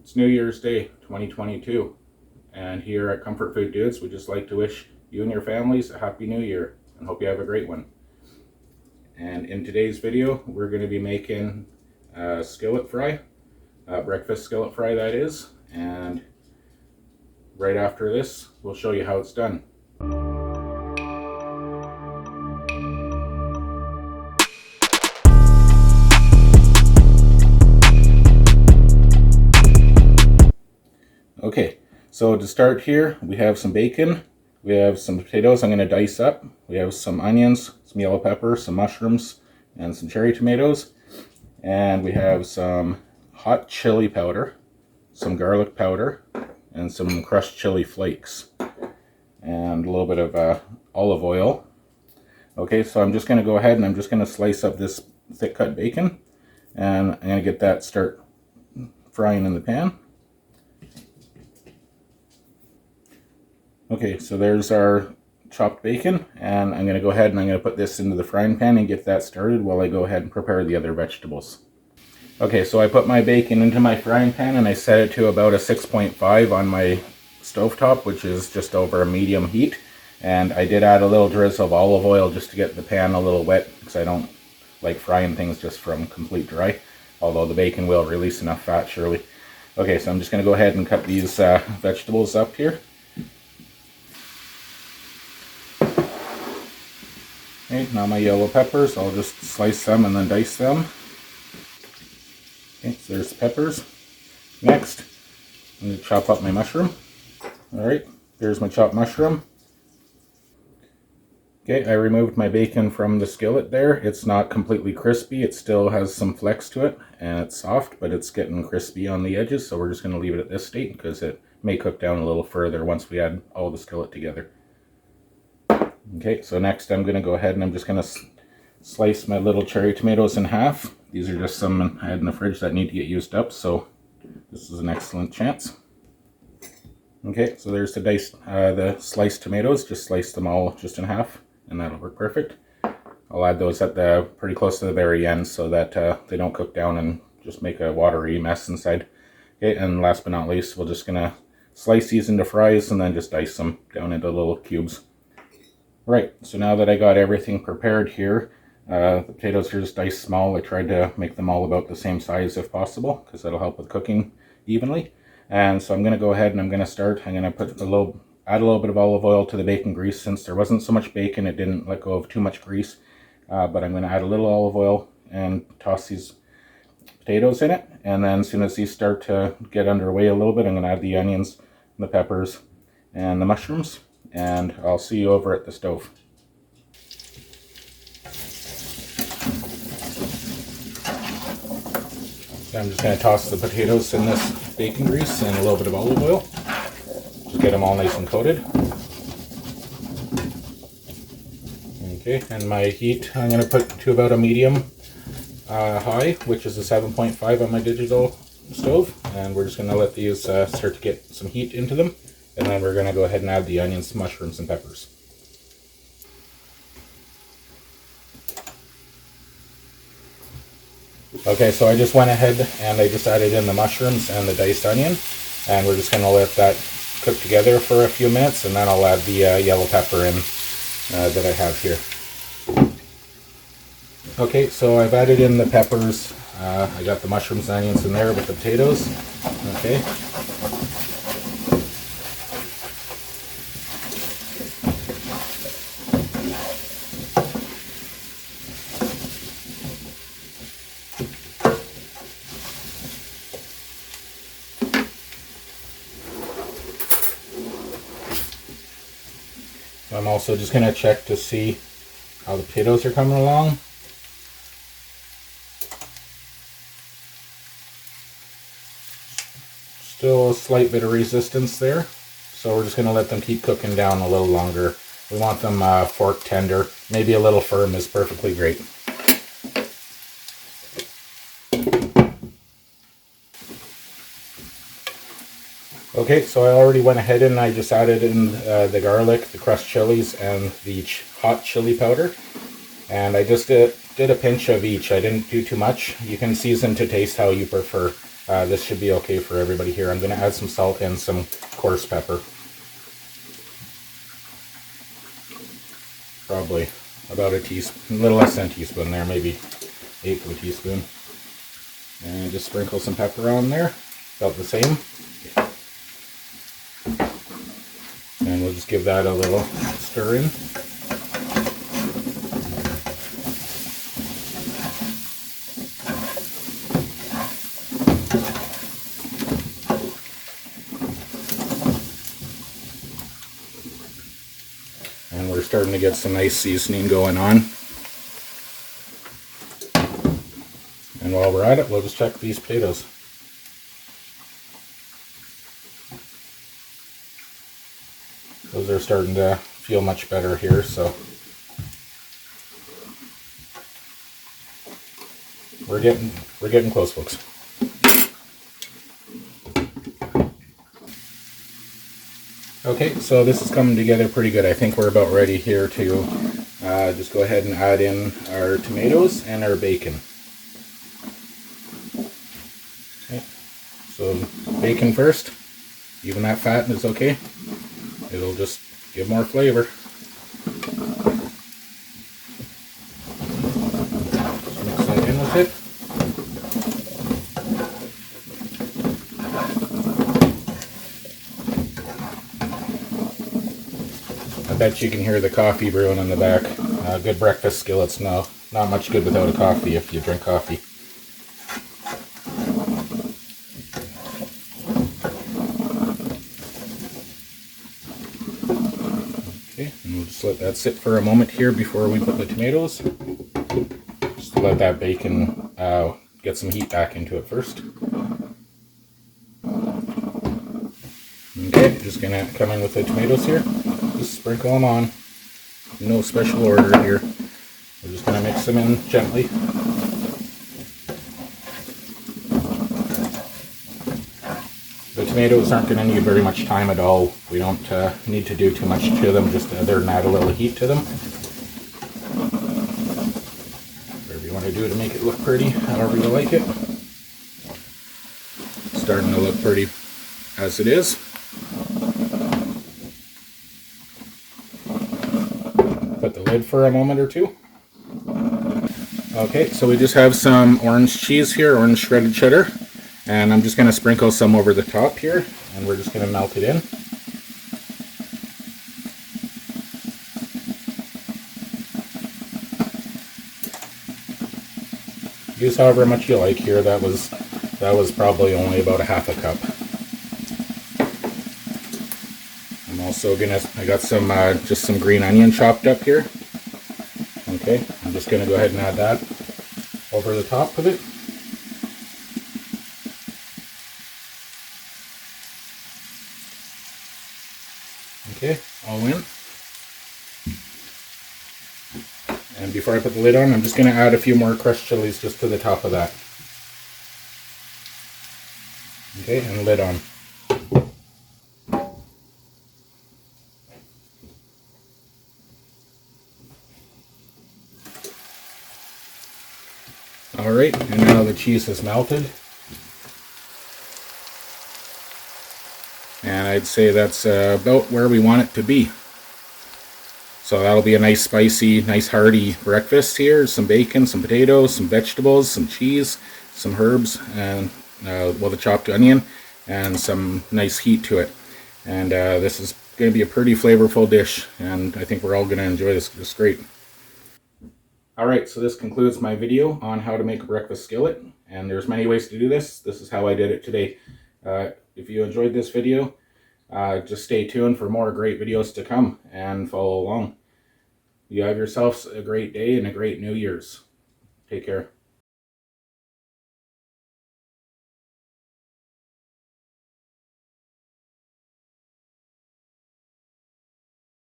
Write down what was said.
It's New Year's Day 2022, and here at Comfort Food Dudes, we just like to wish you and your families a Happy New Year and hope you have a great one. And in today's video, we're going to be making a skillet fry, breakfast skillet fry that is, and right after this, we'll show you how it's done. Okay, so to start here, we have some bacon, we have some potatoes I'm going to dice up, we have some onions, some yellow pepper, some mushrooms, and some cherry tomatoes, and we have some hot chili powder, some garlic powder, and some crushed chili flakes, and a little bit of olive oil. Okay, so I'm just going to go ahead and I'm just going to slice up this thick cut bacon, and I'm going to get that start frying in the pan. Okay, so there's our chopped bacon, and I'm going to go ahead and I'm going to put this into the frying pan and get that started while I go ahead and prepare the other vegetables. Okay, so I put my bacon into my frying pan and I set it to about a 6.5 on my stovetop, which is just over a medium heat. And I did add a little drizzle of olive oil just to get the pan a little wet, because I don't like frying things just from complete dry, although the bacon will release enough fat surely. Okay, so I'm just going to go ahead and cut these vegetables up here. Okay, now my yellow peppers, I'll just slice them and then dice them. Okay, so there's the peppers. Next, I'm going to chop up my mushroom. Alright, here's my chopped mushroom. Okay, I removed my bacon from the skillet there. It's not completely crispy, it still has some flex to it, and it's soft, but it's getting crispy on the edges, so we're just going to leave it at this state because it may cook down a little further once we add all the skillet together. Okay, so next I'm going to go ahead and I'm just going to slice my little cherry tomatoes in half. These are just some I had in the fridge that need to get used up, so this is an excellent chance. Okay, so there's the sliced tomatoes. Just slice them all just in half, and that'll work perfect. I'll add those at the pretty close to the very end so that they don't cook down and just make a watery mess inside. Okay, and last but not least, we're just going to slice these into fries and then just dice them down into little cubes. Right, so now that I got everything prepared here, the potatoes are just diced small. I tried to make them all about the same size if possible, because that'll help with cooking evenly. And so I'm going to go ahead and I'm going to start. I'm going to add a little bit of olive oil to the bacon grease. Since there wasn't so much bacon, it didn't let go of too much grease. But I'm going to add a little olive oil and toss these potatoes in it. And then as soon as these start to get underway a little bit, I'm going to add the onions, the peppers, and the mushrooms. And I'll see you over at the stove. So I'm just going to toss the potatoes in this bacon grease and a little bit of olive oil. Just get them all nice and coated. Okay, and my heat I'm going to put to about a medium high, which is a 7.5 on my digital stove. And we're just going to let these start to get some heat into them. And then we're going to go ahead and add the onions, mushrooms, and peppers. Okay, so I just went ahead and I just added in the mushrooms and the diced onion. And we're just going to let that cook together for a few minutes. And then I'll add the yellow pepper in that I have here. Okay, so I've added in the peppers. I got the mushrooms and onions in there with the potatoes. Okay. I'm also just going to check to see how the potatoes are coming along. Still a slight bit of resistance there, so we're just going to let them keep cooking down a little longer. We want them fork tender, maybe a little firm is perfectly great. Okay, so I already went ahead and I just added in the garlic, the crushed chilies, and the hot chili powder. And I just did a pinch of each. I didn't do too much. You can season to taste how you prefer. This should be okay for everybody here. I'm going to add some salt and some coarse pepper. Probably about a teaspoon, a little less than a teaspoon there, maybe 1/8 of a teaspoon. And just sprinkle some pepper on there, about the same. And we'll just give that a little stir in. And we're starting to get some nice seasoning going on. And while we're at it, we'll just check these potatoes. Those are starting to feel much better here, so we're getting close, folks. Okay, so this is coming together pretty good. I think we're about ready here to just go ahead and add in our tomatoes and our bacon. Okay, so bacon first. Even that fat is okay. It'll just give more flavor. Just mix that in with it. I bet you can hear the coffee brewing in the back. Good breakfast skillets. No, not much good without a coffee if you drink coffee. Okay, and we'll just let that sit for a moment here before we put the tomatoes. Just to let that bacon get some heat back into it first. Okay, just gonna come in with the tomatoes here. Just sprinkle them on. No special order here. We're just gonna mix them in gently. The tomatoes aren't going to need very much time at all. We don't need to do too much to them, just other than add a little heat to them. Whatever you want to do to make it look pretty, however you like it. It's starting to look pretty as it is. Put the lid for a moment or two. Okay, so we just have some orange cheese here, orange shredded cheddar. And I'm just going to sprinkle some over the top here, and we're just going to melt it in. Use however much you like here. That was probably only about ½ a cup. I'm also I got some just some green onion chopped up here. Okay, I'm just going to go ahead and add that over the top of it. Okay, all in. And before I put the lid on, I'm just going to add a few more crushed chilies just to the top of that. Okay, and lid on. Alright, and now the cheese is melted. And I'd say that's about where we want it to be. So that'll be a nice spicy, nice hearty breakfast here. Some bacon, some potatoes, some vegetables, some cheese, some herbs, and well, the chopped onion, and some nice heat to it. And this is going to be a pretty flavorful dish, and I think we're all going to enjoy this just great. Alright, so this concludes my video on how to make a breakfast skillet, and there's many ways to do this. This is how I did it today. If you enjoyed this video, just stay tuned for more great videos to come and follow along. You have yourselves a great day and a great New Year's. Take care.